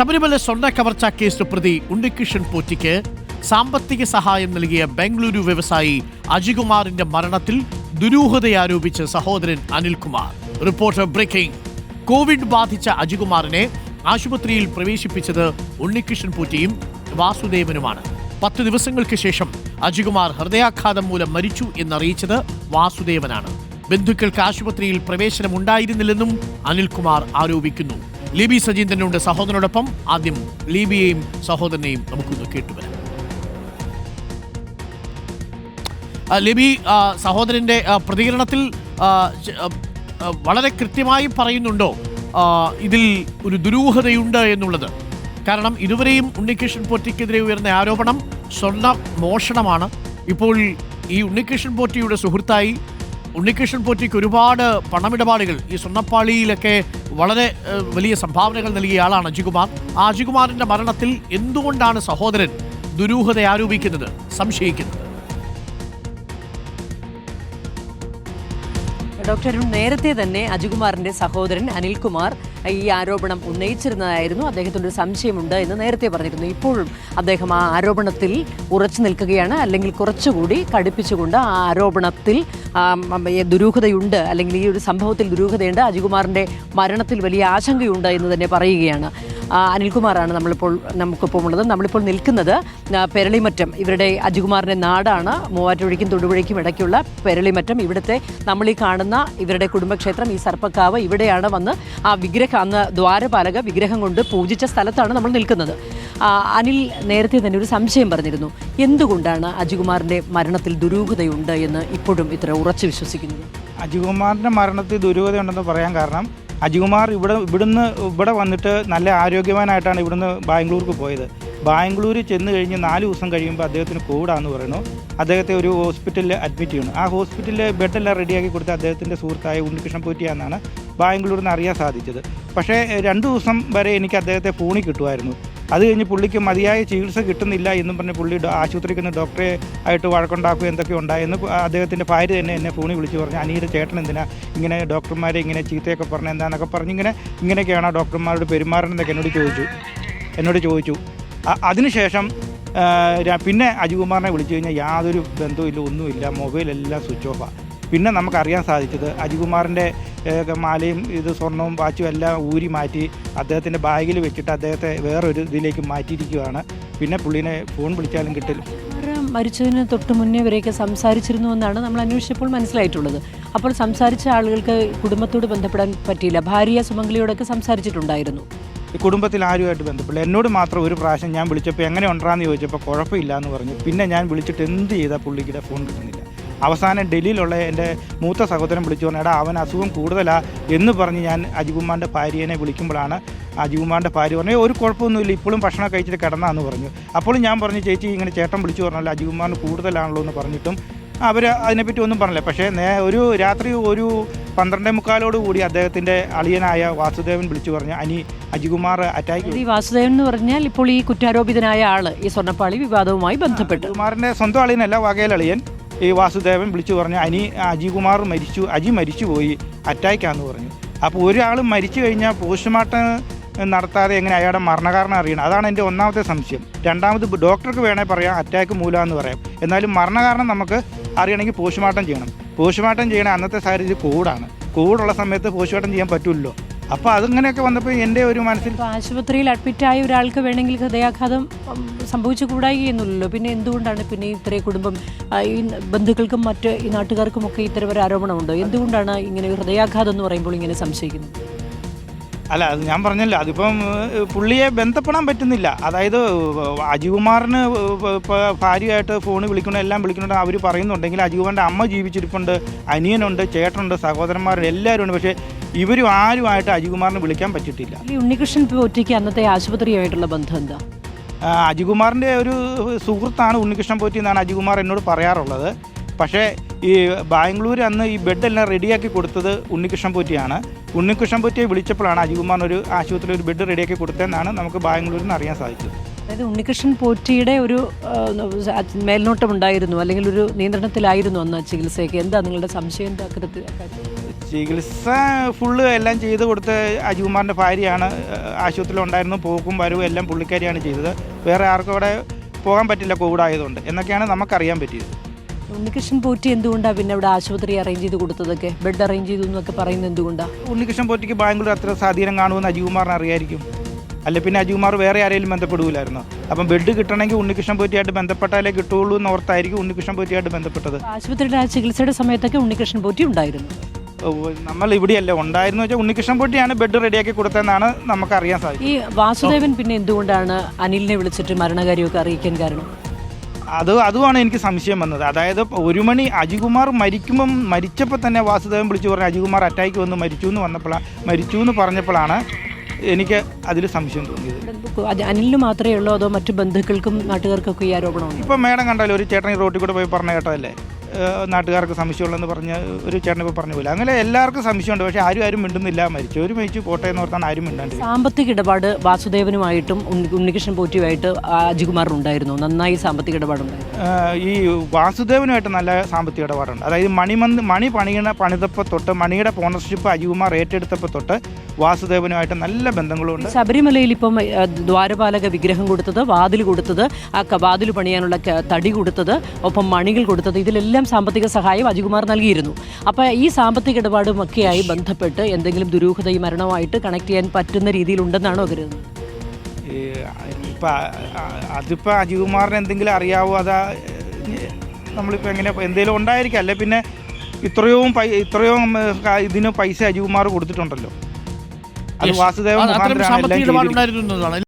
ശബരിമല സ്വർണ്ണ കവർച്ച കേസ് പ്രതി ഉണ്ണികൃഷ്ണൻ പോറ്റിക്ക് സാമ്പത്തിക സഹായം നൽകിയ ബംഗളൂരു വ്യവസായി അജികുമാറിന്റെ മരണത്തിൽ ദുരൂഹതയാരോപിച്ച് സഹോദരൻ അനിൽകുമാർ. Reporter breaking. കോവിഡ് ബാധിച്ച അജികുമാറിനെ ആശുപത്രിയിൽ പ്രവേശിപ്പിച്ചത് ഉണ്ണികൃഷ്ണൻ പോറ്റിയും വാസുദേവനുമാണ്. 10 ദിവസങ്ങൾക്ക് ശേഷം അജികുമാർ ഹൃദയാഘാതം മൂലം മരിച്ചു എന്നറിയിച്ചത് വാസുദേവനാണ്. ബന്ധുക്കൾക്ക് ആശുപത്രിയിൽ പ്രവേശനമുണ്ടായിരുന്നില്ലെന്നും അനിൽകുമാർ ആരോപിക്കുന്നു. ലിബി സജീന്ദ്രനുണ്ട് സഹോദരനോടൊപ്പം. ആദ്യം ലിബിയെയും സഹോദരനെയും നമുക്കൊന്ന് കേട്ടുവരാം. ലിബി, സഹോദരന്റെ പ്രതികരണത്തിൽ വളരെ കൃത്യമായി പറയുന്നുണ്ടോ ഇതിൽ ഒരു ദുരൂഹതയുണ്ട് എന്നുള്ളത്? കാരണം ഇതുവരെയും ഉണ്ണികൃഷ്ണൻ പോറ്റിക്കെതിരെ ഉയർന്ന ആരോപണം സ്വർണ്ണ മോഷണമാണ്. ഇപ്പോൾ ഈ ഉണ്ണികൃഷ്ണൻ പോറ്റിയുടെ സുഹൃത്തായി ഉണ്ണികൃഷ്ണൻ പോറ്റിക്ക് ഒരുപാട് പണമിടപാടുകൾ, ഈ സ്വർണ്ണപ്പാളിയിലൊക്കെ വളരെ വലിയ സംഭാവനകൾ നൽകിയ ആളാണ് അജികുമാർ. ആ അജികുമാറിന്റെ മരണത്തിൽ എന്തുകൊണ്ടാണ് സഹോദരൻ ദുരൂഹത ആരോപിക്കുന്നത്, സംശയിക്കുന്നത്? ഡോക്ടർ, നേരത്തെ തന്നെ അജികുമാറിന്റെ സഹോദരൻ അനിൽകുമാർ ഈ ആരോപണം ഉന്നയിച്ചിരുന്നതായിരുന്നു. അദ്ദേഹത്തിനൊരു സംശയമുണ്ട് എന്ന് നേരത്തെ പറഞ്ഞിരുന്നു. ഇപ്പോഴും അദ്ദേഹം ആ ആരോപണത്തിൽ ഉറച്ചു നിൽക്കുകയാണ്. അല്ലെങ്കിൽ കുറച്ചുകൂടി കടുപ്പിച്ചുകൊണ്ട് ആ ആരോപണത്തിൽ ദുരൂഹതയുണ്ട്, അല്ലെങ്കിൽ ഈ ഒരു സംഭവത്തിൽ ദുരൂഹതയുണ്ട്, അജികുമാറിന്റെ മരണത്തിൽ വലിയ ആശങ്കയുണ്ട് എന്ന് തന്നെ പറയുകയാണ്. അനിൽകുമാറാണ് നമുക്കിപ്പോൾ ഉള്ളത്. നമ്മളിപ്പോൾ നിൽക്കുന്നത് പെരളിമറ്റം, ഇവരുടെ അജികുമാറിന്റെ നാടാണ്. മൂവാറ്റുപുഴയ്ക്കും തൊടുപുഴയ്ക്കും ഇടയ്ക്കുള്ള പെരളിമറ്റം. ഇവിടുത്തെ നമ്മൾ ഈ കാണുന്ന ഇവരുടെ കുടുംബക്ഷേത്രം, ഈ സർപ്പക്കാവ്, ഇവിടെയാണ് വന്ന് ആ വിഗ്രഹം, അന്ന് ദ്വാരപാലക വിഗ്രഹം കൊണ്ട് പൂജിച്ച സ്ഥലത്താണ് നമ്മൾ നിൽക്കുന്നത്. അനിൽ നേരത്തെ തന്നെ ഒരു സംശയം പറഞ്ഞിരുന്നു. എന്തുകൊണ്ടാണ് അജികുമാറിന്റെ മരണത്തിൽ ദുരൂഹതയുണ്ട് എന്ന് ഇപ്പോഴും ഇത്ര ഉറച്ചു വിശ്വസിക്കുന്നത്? അജികുമാറിന്റെ മരണത്തിൽ ദുരൂഹതയുണ്ടെന്ന് പറയാൻ കാരണം, അജികുമാർ ഇവിടെ വന്നിട്ട് നല്ല ആരോഗ്യവാനായിട്ടാണ് ഇവിടുന്ന് ബാംഗ്ലൂർക്ക് പോയത്. ബാംഗ്ലൂരിൽ ചെന്ന് കഴിഞ്ഞ് 4 ദിവസം കഴിയുമ്പോൾ അദ്ദേഹത്തിന് കോവിഡാന്ന് പറയുന്നു. അദ്ദേഹത്തെ ഒരു ഹോസ്പിറ്റലിൽ അഡ്മിറ്റ് ചെയ്യുന്നു. ആ ഹോസ്പിറ്റലിൽ ബെഡെല്ലാം റെഡിയാക്കി കൊടുത്ത അദ്ദേഹത്തിൻ്റെ സുഹൃത്തായ ഉണ്ണികൃഷ്ണൻ പോറ്റിയാണെന്നാണ് ബാംഗ്ലൂരിൽ നിന്ന് അറിയാൻ സാധിച്ചത്. പക്ഷേ 2 ദിവസം വരെ എനിക്ക് അദ്ദേഹത്തെ ഫോണിൽ കിട്ടുമായിരുന്നു. അത് കഴിഞ്ഞ് പുള്ളിക്ക് മതിയായ ചികിത്സ കിട്ടുന്നില്ല എന്നും പറഞ്ഞ് പുള്ളി ആശുപത്രിക്ക് നിന്ന് ഡോക്ടറെ ആയിട്ട് വഴക്കുണ്ടാക്കുകയും എന്തൊക്കെ ഉണ്ടായെന്ന് അദ്ദേഹത്തിൻ്റെ ഭാര്യ തന്നെ എന്നെ ഫോണിൽ വിളിച്ച് പറഞ്ഞു, അനിയുടെ ചേട്ടൻ എന്തിനാ ഇങ്ങനെ ഡോക്ടർമാരെ ഇങ്ങനെ ചീത്തയൊക്കെ പറഞ്ഞ് എന്താണെന്നൊക്കെ പറഞ്ഞ് ഇങ്ങനെയൊക്കെയാണോ ഡോക്ടർമാരോട് പെരുമാറുന്നതൊക്കെ എന്നോട് ചോദിച്ചു. അതിനുശേഷം പിന്നെ അജികുമാറിനെ വിളിച്ചു കഴിഞ്ഞാൽ യാതൊരു ബന്ധവുമില്ല, ഒന്നുമില്ല, മൊബൈലെല്ലാം സ്വിച്ച് ഓഫാണ്. പിന്നെ നമുക്കറിയാൻ സാധിച്ചത് അജികുമാറിൻ്റെ മാലയും സ്വർണവും വാച്ചും എല്ലാം ഊരി മാറ്റി അദ്ദേഹത്തിൻ്റെ ബാഗിൽ വെച്ചിട്ട് അദ്ദേഹത്തെ വേറൊരു ഇതിലേക്ക് മാറ്റിയിരിക്കുകയാണ്. പിന്നെ പുള്ളിനെ ഫോൺ വിളിച്ചാലും കിട്ടില്ല. മരിച്ചതിന് തൊട്ട് മുന്നേ വരെയൊക്കെ സംസാരിച്ചിരുന്നു എന്നാണ് നമ്മൾ അന്വേഷിച്ചപ്പോൾ മനസ്സിലായിട്ടുള്ളത്. അപ്പോൾ സംസാരിച്ച ആളുകൾക്ക് കുടുംബത്തോട് ബന്ധപ്പെടാൻ പറ്റിയില്ല. ഭാര്യ സുമംഗലിയോടൊക്കെ സംസാരിച്ചിട്ടുണ്ടായിരുന്നു. കുടുംബത്തിൽ ആരുമായിട്ട് ബന്ധപ്പെടില്ല. എന്നോട് മാത്രം ഒരു പ്രാവശ്യം ഞാൻ വിളിച്ചപ്പോൾ എങ്ങനെ ഉണ്ടാന്ന് ചോദിച്ചപ്പോൾ കുഴപ്പമില്ല എന്ന് പറഞ്ഞു. പിന്നെ ഞാൻ വിളിച്ചിട്ട് എന്ത് ചെയ്താൽ പുള്ളിക്കിടെ ഫോൺ കിട്ടുന്നില്ല. അവസാനം ഡൽഹിയിലുള്ള എൻ്റെ മൂത്ത സഹോദരൻ വിളിച്ചു പറഞ്ഞു, എടാ അവൻ അസുഖം കൂടുതലാണ് എന്ന് പറഞ്ഞ് ഞാൻ അജികുമാറിൻ്റെ ഭാര്യനെ വിളിക്കുമ്പോഴാണ് അജികുമാറിൻ്റെ ഭാര്യ പറഞ്ഞത് ഒരു കുഴപ്പമൊന്നുമില്ല, ഇപ്പോഴും ഭക്ഷണം കഴിച്ചിട്ട് കിടന്നാന്ന് പറഞ്ഞു. അപ്പോഴും ഞാൻ പറഞ്ഞു, ചേച്ചി ഇങ്ങനെ ചേട്ടൻ വിളിച്ചു പറഞ്ഞല്ലോ അജികുമാറിന് കൂടുതലാണല്ലോ എന്ന് പറഞ്ഞിട്ടും അവർ അതിനെപ്പറ്റി ഒന്നും പറഞ്ഞില്ല. പക്ഷേ രാത്രി ഒരു 12:45 കൂടി അദ്ദേഹത്തിൻ്റെ അളിയനായ വാസുദേവൻ വിളിച്ചു പറഞ്ഞു, അജികുമാർ അറ്റാക്ക്. ഈ വാസുദേവൻ എന്ന് പറഞ്ഞാൽ ഇപ്പോൾ ഈ കുറ്റാരോപിതനായ ആള് ഈ സ്വർണ്ണപ്പാളി വിവാദവുമായി ബന്ധപ്പെട്ട് അജികുമാറിൻ്റെ സ്വന്തം അളിയനല്ല, വകയിലളിയൻ ഈ വാസുദേവൻ വിളിച്ചു പറഞ്ഞു, അജികുമാർ മരിച്ചുപോയി, അറ്റാക്കാന്ന് പറഞ്ഞു. അപ്പോൾ ഒരാൾ മരിച്ചു കഴിഞ്ഞാൽ പോസ്റ്റ്മോർട്ടം നടത്താതെ എങ്ങനെ അയാളുടെ മരണകാരണം അറിയണം? അതാണ് എൻ്റെ ഒന്നാമത്തെ സംശയം. രണ്ടാമത് ഡോക്ടർക്ക് വേണേൽ പറയാം അറ്റാക്ക് മൂലമെന്ന് പറയാം, എന്നാലും മരണകാരണം നമുക്ക് അറിയണമെങ്കിൽ പോസ്റ്റ്മോർട്ടം ചെയ്യണം. പോസ്റ്റ്മോർട്ടം ചെയ്യണ അന്നത്തെ സാഹചര്യത്തിൽ കോവിഡുള്ള സമയത്ത് പോസ്റ്റ്മോർട്ടം ചെയ്യാൻ പറ്റുമല്ലോ. അപ്പോൾ അതിങ്ങനെയൊക്കെ വന്നപ്പോൾ എൻ്റെ ഒരു മനസ്സിൽ, ആശുപത്രിയിൽ അഡ്മിറ്റായ ഒരാൾക്ക് വേണമെങ്കിൽ ഹൃദയാഘാതം സംഭവിച്ചു കൂടായികയെന്നുള്ളൂ. പിന്നെ എന്തുകൊണ്ടാണ് പിന്നെ ഇത്രയും കുടുംബം, ഈ ബന്ധുക്കൾക്കും മറ്റ് ഈ നാട്ടുകാർക്കുമൊക്കെ ഇത്തരം ഒരു ആരോപണമുണ്ടോ? എന്തുകൊണ്ടാണ് ഇങ്ങനെ ഭാര്യയാഘാതം എന്ന് പറയുമ്പോൾ ഇങ്ങനെ സംശയിക്കുന്നത്? അല്ല, അത് ഞാൻ പറഞ്ഞല്ലോ, അതിപ്പം പുള്ളിയെ ബന്ധപ്പെടാൻ പറ്റുന്നില്ല. അതായത് അജികുമാറിന് ഭാര്യയായിട്ട് ഫോണിൽ എല്ലാം വിളിക്കുന്നുണ്ട്. അവർ പറയുന്നുണ്ടെങ്കിൽ അജികുമാറിൻ്റെ അമ്മ ജീവിച്ചിരിപ്പുണ്ട്, അനിയനുണ്ട്, ചേട്ടനുണ്ട്, സഹോദരന്മാരുണ്ട്, എല്ലാവരും ഉണ്ട്. പക്ഷേ ഇവരും ആരുമായിട്ട് അജികുമാറിന് വിളിക്കാൻ പറ്റിയിട്ടില്ല. ഈ ഉണ്ണികൃഷ്ണൻ പോറ്റിക്ക് അന്നത്തെ ആശുപത്രിയായിട്ടുള്ള ബന്ധം എന്താ? അജികുമാറിൻ്റെ ഒരു സുഹൃത്താണ് ഉണ്ണികൃഷ്ണൻ പോറ്റി എന്നാണ് അജികുമാർ എന്നോട് പറയാറുള്ളത്. പക്ഷേ ഈ ബാംഗ്ലൂർ അന്ന് ഈ ബെഡെല്ലാം റെഡിയാക്കി കൊടുത്തത് ഉണ്ണികൃഷ്ണൻ പോറ്റിയാണ്. ഉണ്ണികൃഷ്ണൻ പോറ്റിയെ വിളിച്ചപ്പോഴാണ് അജികുമാറിന് ഒരു ആശുപത്രിയിൽ ഒരു ബെഡ് റെഡിയാക്കി കൊടുത്തതെന്നാണ് നമുക്ക് ബാംഗ്ലൂരിൽ നിന്ന് അറിയാൻ സാധിച്ചത്. അതായത് ഉണ്ണികൃഷ്ണൻ പോറ്റിയുടെ ഒരു മേൽനോട്ടം ഉണ്ടായിരുന്നു, അല്ലെങ്കിൽ ഒരു നിയന്ത്രണത്തിലായിരുന്നു അന്ന് ചികിത്സയൊക്കെ. എന്താ നിങ്ങളുടെ സംശയം? എന്താ ചികിത്സ ഫുള്ള് എല്ലാം ചെയ്ത് കൊടുത്ത് അജികുമാറിൻ്റെ ഭാര്യയാണ് ആശുപത്രിയിൽ ഉണ്ടായിരുന്നു. പോക്കും വരവും എല്ലാം പുള്ളിക്കാരിയാണ് ചെയ്തത്. വേറെ ആർക്കും അവിടെ പോകാൻ പറ്റില്ല കോവിഡ് ആയതുകൊണ്ട് എന്നൊക്കെയാണ് നമുക്കറിയാൻ പറ്റിയത്. ഉണ്ണികൃഷ്ണൻ പോറ്റി എന്തുകൊണ്ടാണ് പിന്നെ അവിടെ ആശുപത്രി അറേഞ്ച് ചെയ്ത് കൊടുത്തതൊക്കെ, ബെഡ് അറേഞ്ച് ചെയ്തു എന്നൊക്കെ പറയുന്നത് എന്തുകൊണ്ടാണ്? ഉണ്ണികൃഷ്ണൻ പോറ്റിക്ക് ബാംഗ്ലൂർ അത്ര സ്വാധീനം കാണുമെന്ന് അജികുമാറിന് അറിയായിരിക്കും. അല്ല പിന്നെ അജികുമാർ വേറെ ആരെങ്കിലും ബന്ധപ്പെടുകയില്ലായിരുന്നു. അപ്പം ബെഡ് കിട്ടണമെങ്കിൽ ഉണ്ണികൃഷ്ണൻ പോറ്റിയായിട്ട് ബന്ധപ്പെട്ടാലേ കിട്ടുകയുള്ളൂ എന്ന് ഓർത്തായിരിക്കും ഉണ്ണികൃഷ്ണൻ പോറ്റിയായിട്ട് ബന്ധപ്പെട്ടത്. ആശുപത്രിയുടെ ആ ചികിത്സയുടെ സമയത്തൊക്കെ ഉണ്ണികൃഷ്ണൻ പോറ്റി ഉണ്ടായിരുന്നു. നമ്മൾ ഇവിടെയല്ല ഉണ്ടായിരുന്നു വെച്ചാൽ ഉണ്ണികൃഷ്ണൻ പോറ്റിയാണ് ബെഡ് റെഡിയാക്കി കൊടുത്തതെന്നാണ് നമുക്കറിയാൻ സാധിക്കും. ഈ വാസുദേവൻ പിന്നെ എന്തുകൊണ്ടാണ് അനിലിനെ വിളിച്ചിട്ട് മരണകാര്യമൊക്കെ അറിയിക്കാൻ കാരണം? അതുമാണ് എനിക്ക് സംശയം വന്നത്. അതായത് 1 മണി അജികുമാർ മരിച്ചപ്പോൾ തന്നെ വാസുദേവൻ വിളിച്ചു പറഞ്ഞു അജികുമാർ അറ്റാക്ക് വന്ന് മരിച്ചു എന്ന് പറഞ്ഞപ്പോഴാണ് എനിക്ക് അതിൽ സംശയം തോന്നിയത്. അനിലിന് മാത്രമേ ഉള്ളൂ അതോ മറ്റു ബന്ധുക്കൾക്കും നാട്ടുകാർക്കൊക്കെ ഈ ആരോപണമുണ്ട്? ഇപ്പം മേഡം കണ്ടാലും ഒരു ചേട്ടൻ ഈ റോട്ടിൽ കൂടെ പോയി പറഞ്ഞ കേട്ടതല്ലേ, നാട്ടുകാർക്ക് സംശയമുള്ളതെന്ന് പറഞ്ഞ് ഒരു ചേട്ടൻ ഇപ്പോൾ പറഞ്ഞു പോലെ. അങ്ങനെ എല്ലാവർക്കും സംശയമുണ്ട്. പക്ഷേ ആരും മിണ്ടുന്നില്ല. മരിച്ചു കോട്ടയം എന്ന് ഓർത്താണ് ആരും മിണ്ടാണ്ട്. സാമ്പത്തിക ഇടപാട് വാസുദേവനുമായിട്ടും ഉണ്ണികൃഷ്ണൻ പോറ്റിയുമായിട്ട് അജികുമാറിനുണ്ടായിരുന്നു. നന്നായി സാമ്പത്തിക ഇടപാടുണ്ടായിരുന്നു. ഈ വാസുദേവനുമായിട്ട് നല്ല സാമ്പത്തിക ഇടപാടുണ്ട്. അതായത് മണി പണിതപ്പോൾ തൊട്ട് മണിയുടെ ഓണർഷിപ്പ് അജികുമാർ ഏറ്റെടുത്തപ്പോൾ തൊട്ട് വാസുദേവനുമായിട്ട് നല്ല ബന്ധങ്ങളുണ്ട്. ശബരിമലയിൽ ഇപ്പം ദ്വാരപാലക വിഗ്രഹം കൊടുത്തത്, വാതിൽ കൊടുത്തത്, ആ വാതിൽ പണിയാനുള്ള തടി കൊടുത്തത്, ഒപ്പം മണികൾ കൊടുത്തത്, ഇതിലെല്ലാം സാമ്പത്തിക സഹായം അജികുമാർ നൽകിയിരുന്നു. അപ്പോൾ ഈ സാമ്പത്തിക ഇടപാടുമൊക്കെയായി ബന്ധപ്പെട്ട് എന്തെങ്കിലും ദുരൂഹതയും മരണവുമായിട്ട് കണക്ട് ചെയ്യാൻ പറ്റുന്ന രീതിയിലുണ്ടെന്നാണോ കരുതുന്നത്? അതിപ്പോൾ അജികുമാറിന് എന്തെങ്കിലും അറിയാവോ? അതാ നമ്മളിപ്പോൾ എങ്ങനെ എന്തെങ്കിലും ഉണ്ടായിരിക്കും. അല്ലെ പിന്നെ ഇത്രയും ഇതിന് പൈസ അജികുമാർ കൊടുത്തിട്ടുണ്ടല്ലോ. അത് വാസുദേവൻ സാമ്പത്തിക ഇടപാടുണ്ടായിരുന്നു എന്നതാണ്.